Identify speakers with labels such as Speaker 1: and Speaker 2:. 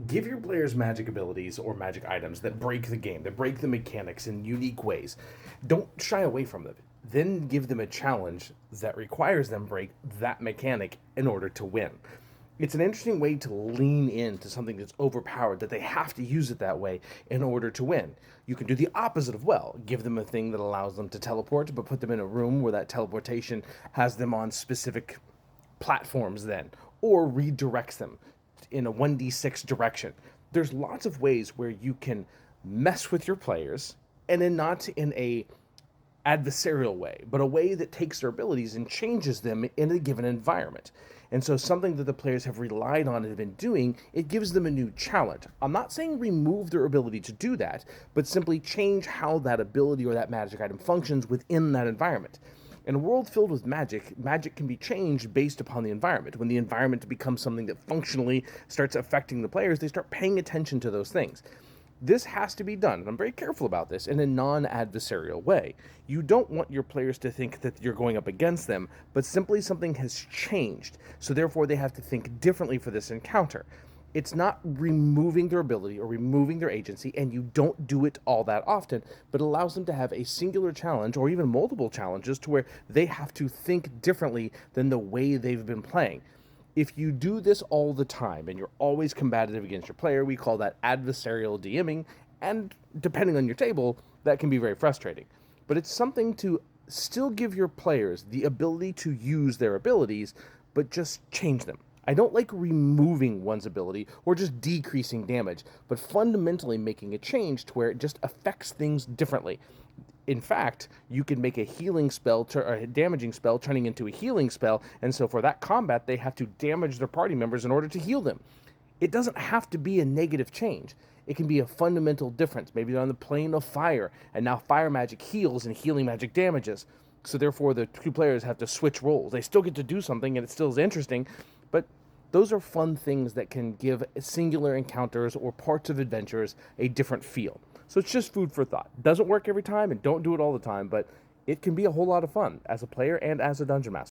Speaker 1: Give your players magic abilities or magic items that break the game, that break the mechanics in unique ways. Don't shy away from them. Then give them a challenge that requires them break that mechanic in order to win. It's an interesting way to lean into something that's overpowered, that they have to use it that way in order to win. You can do the opposite of well. Give them a thing that allows them to teleport, but put them in a room where that teleportation has them on specific platforms then, or redirects them in a 1d6 direction. There's lots of ways where you can mess with your players, and then not in a adversarial way, but a way that takes their abilities and changes them in a given environment. And so something that the players have relied on and have been doing, it gives them a new challenge. I'm not saying remove their ability to do that, but simply change how that ability or that magic item functions within that environment. In a world filled with magic, magic can be changed based upon the environment. When the environment becomes something that functionally starts affecting the players, they start paying attention to those things. This has to be done, and I'm very careful about this, in a non-adversarial way. You don't want your players to think that you're going up against them, but simply something has changed, so therefore they have to think differently for this encounter. It's not removing their ability or removing their agency, and you don't do it all that often, but allows them to have a singular challenge or even multiple challenges to where they have to think differently than the way they've been playing. If you do this all the time and you're always combative against your player, we call that adversarial DMing, and depending on your table, that can be very frustrating. But it's something to still give your players the ability to use their abilities, but just change them. I don't like removing one's ability or just decreasing damage, but fundamentally making a change to where it just affects things differently. In fact, you can make a healing spell or a damaging spell turning into a healing spell, and so for that combat, they have to damage their party members in order to heal them. It doesn't have to be a negative change. It can be a fundamental difference. Maybe they're on the plane of fire, and now fire magic heals and healing magic damages. So therefore, the two players have to switch roles. They still get to do something, and it still is interesting, but those are fun things that can give singular encounters or parts of adventures a different feel. So it's just food for thought. Doesn't work every time, and don't do it all the time, but it can be a whole lot of fun as a player and as a dungeon master.